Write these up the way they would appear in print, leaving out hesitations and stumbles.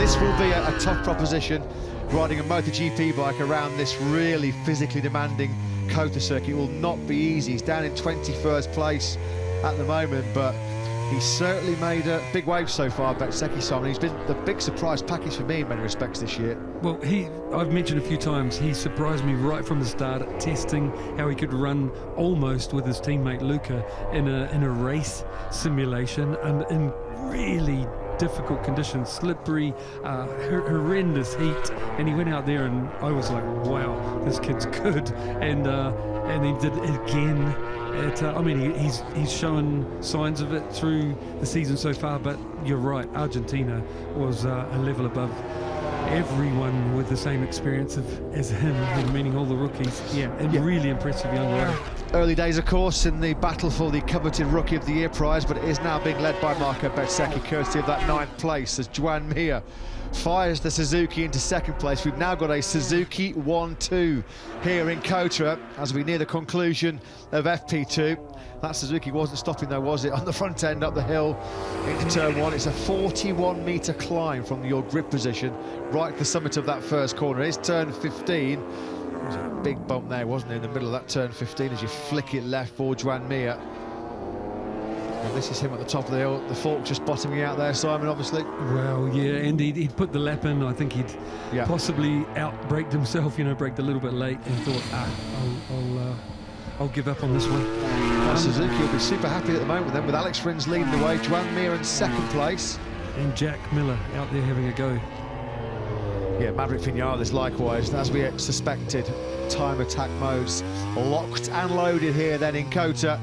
this will be a tough proposition, riding a MotoGP bike around this really physically demanding Kota circuit. It will not be easy. He's down in 21st place at the moment, but he's certainly made a big wave so far, Bezzecchi Simon. He's been the big surprise package for me in many respects this year. Well, I've mentioned a few times, he surprised me right from the start at testing how he could run almost with his teammate Luca in a race simulation and in really difficult conditions, slippery, horrendous heat, and he went out there and I was like, wow, this kid's good, and he did it again. I mean, he's shown signs of it through the season so far, but you're right, Argentina was a level above everyone with the same experience as him, meaning all the rookies. Yeah, and really impressive young rider. Early days, of course, in the battle for the coveted Rookie of the Year prize, but it is now being led by Marco Bezzecchi, courtesy of that 9th place, as Johann Mir fires the Suzuki into 2nd place. We've now got a Suzuki 1-2 here in Kota as we near the conclusion of FP2. That Suzuki wasn't stopping though, was it? On the front end up the hill into turn 1. It's a 41-metre climb from your grid position right to the summit of that first corner. It's turn 15. There was a big bump there, wasn't there, in the middle of that turn 15 as you flick it left for Johann Mir. And this is him at the top of the hill, the fork just bottoming out there, Simon, obviously. Well, yeah, and he'd put the lap in. I think he'd possibly out-braked himself, braked a little bit late and thought, I'll give up on this one. Suzuki will be super happy at the moment then, with Alex Rins leading the way, Johann Mir in 2nd place. And Jack Miller out there having a go. Yeah, Maverick Vinales likewise, as we suspected. Time attack modes locked and loaded here then in Kota.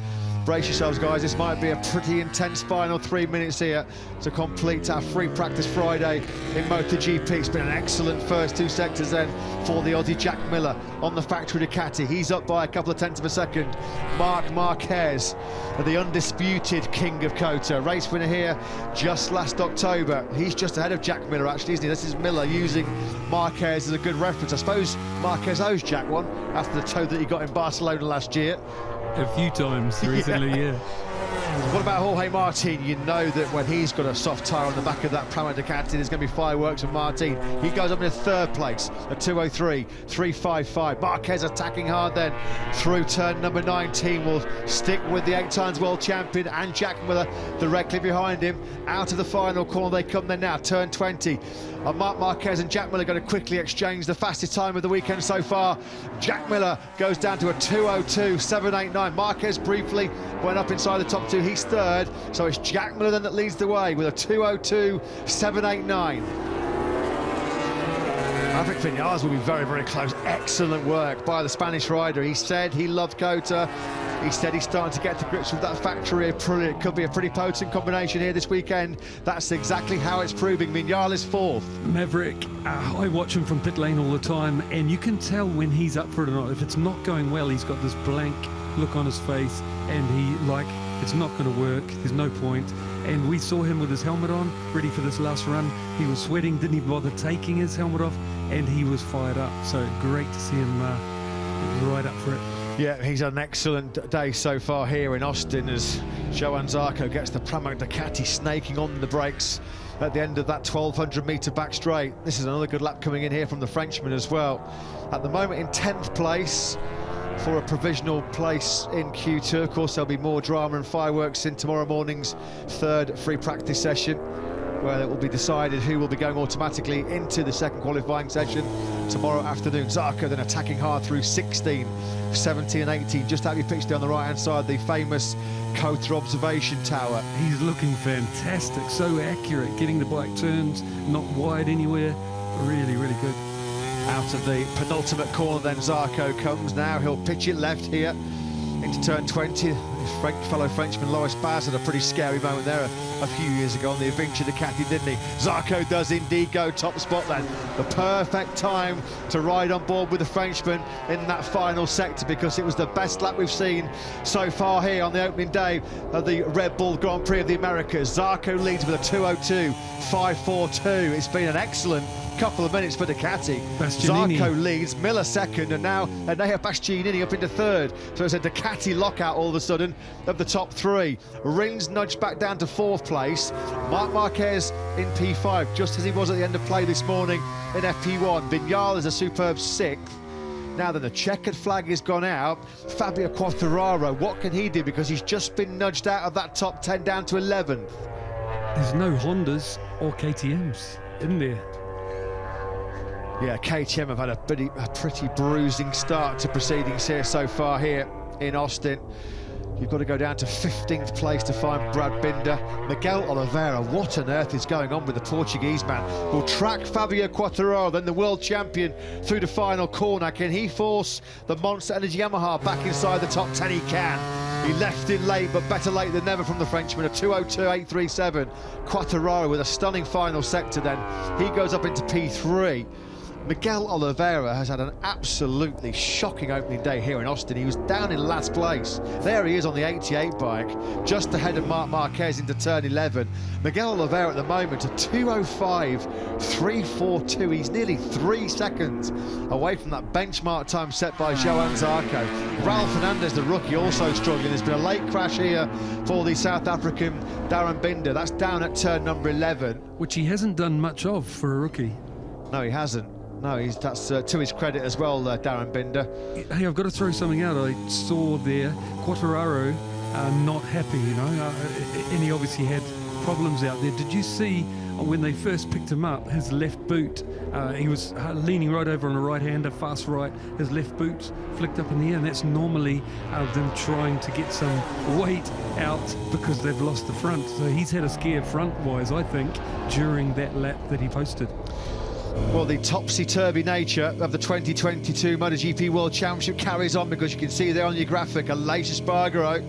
Brace yourselves, guys, this might be a pretty intense final 3 minutes here to complete our free practice Friday in MotoGP. It's been an excellent first 2 sectors then for the Aussie Jack Miller on the factory Ducati. He's up by a couple of tenths of a second. Marc Marquez, the undisputed king of Kota, race winner here just last October. He's just ahead of Jack Miller, actually, isn't he? This is Miller using Marquez as a good reference. I suppose Marquez owes Jack one after the toe that he got in Barcelona last year. A few times recently, yeah. What about Jorge Martin? You know that when he's got a soft tyre on the back of that Pramac Ducati, there's going to be fireworks with Martin. He goes up in 3rd place, a 2:03, 3:55. Marquez attacking hard then through turn number 19. Will stick with the 8 times world champion and Jack Miller directly behind him. Out of the final corner they come then now, turn 20. Marc Marquez and Jack Miller going to quickly exchange the fastest time of the weekend so far. Jack Miller goes down to a 2:02.789. Marquez briefly went up inside the top 2. He's 3rd, so it's Jack Miller then that leads the way with a 2:02.789. Maverick Vinales will be very, very close. Excellent work by the Spanish rider. He said he loved Kota. He said he's starting to get to grips with that factory. It could be a pretty potent combination here this weekend. That's exactly how it's proving. Vinales 4th. Maverick, I watch him from pit lane all the time, and you can tell when he's up for it or not. If it's not going well, he's got this blank look on his face, and it's not going to work. There's no point. And we saw him with his helmet on, ready for this last run. He was sweating, didn't even bother taking his helmet off, and he was fired up. So great to see him right up for it. Yeah, he's had an excellent day so far here in Austin as Johann Zarco gets the Pramac Ducati snaking on the brakes at the end of that 1,200-metre back straight. This is another good lap coming in here from the Frenchman as well. At the moment in 10th place for a provisional place in Q2. Of course, there'll be more drama and fireworks in tomorrow morning's 3rd free practice session, where it will be decided who will be going automatically into the 2nd qualifying session tomorrow afternoon. Zarco then attacking hard through 16, 17 and 18, just out of your pitch there on the right-hand side, the famous Kota observation tower. He's looking fantastic, so accurate, getting the bike turns, not wide anywhere. Really, really good. Out of the penultimate corner then Zarco comes now. He'll pitch it left here into turn 20. His fellow Frenchman Loris Baz had a pretty scary moment there a few years ago on the Avinci Ducati, didn't he? Zarco does indeed go top spot then. The perfect time to ride on board with the Frenchman in that final sector, because it was the best lap we've seen so far here on the opening day of the Red Bull Grand Prix of the Americas. Zarco leads with a 2:02.542. It's been an excellent couple of minutes for Ducati. Bastianini. Zarco leads, Miller 2nd, and now Enea Bastianini up into 3rd. So it's a Ducati lockout all of a sudden. 11 of the top 3. Rins nudged back down to 4th place. Marc Marquez in P5, just as he was at the end of play this morning in FP1. Vinales a superb 6th. Now then, the checkered flag has gone out. Fabio Quartararo, what can he do? Because he's just been nudged out of that top 10 down to 11th. There's no Hondas or KTMs, isn't there? Yeah, KTM have had a pretty bruising start to proceedings here so far here in Austin. You've got to go down to 15th place to find Brad Binder. Miguel Oliveira, what on earth is going on with the Portuguese man? Will track Fabio Quartararo, then the world champion, through the final corner. Can he force the Monster Energy Yamaha back inside the top 10? He can. He left in late, but better late than never from the Frenchman. A 2:02.837. Quartararo with a stunning final sector then. He goes up into P3. Miguel Oliveira has had an absolutely shocking opening day here in Austin. He was down in last place. There he is on the 88 bike, just ahead of Marc Marquez into turn 11. Miguel Oliveira at the moment, a 2:05.342. He's nearly 3 seconds away from that benchmark time set by Johann Zarco. Raul Fernandez, the rookie, also struggling. There's been a late crash here for the South African Darren Binder. That's down at turn number 11. Which he hasn't done much of for a rookie. No, he hasn't. No, that's to his credit as well, Darren Binder. Hey, I've got to throw something out. I saw there Quartararo not happy, you know, and he obviously had problems out there. Did you see when they first picked him up, his left boot, he was leaning right over on a right-hander, fast right, his left boot flicked up in the air, and that's normally them trying to get some weight out because they've lost the front. So he's had a scare front-wise, I think, during that lap that he posted. Well, the topsy-turvy nature of the 2022 MotoGP World Championship carries on, because you can see there on your graphic, Aleix Espargaro,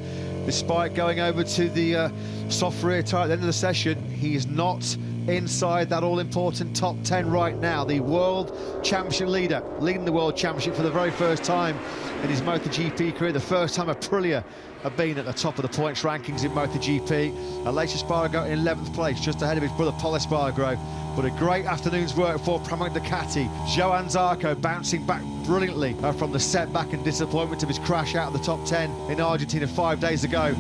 despite going over to the soft rear tyre at the end of the session, he is not inside that all-important top 10 right now. The World Championship leader, leading the World Championship for the very first time in his MotoGP career, the first time Aprilia have been at the top of the points rankings in MotoGP. Aleix Espargaro in 11th place, just ahead of his brother Pol Espargaro. But a great afternoon's work for Pramac Ducati. Johann Zarco bouncing back brilliantly from the setback and disappointment of his crash out of the top 10 in Argentina 5 days ago.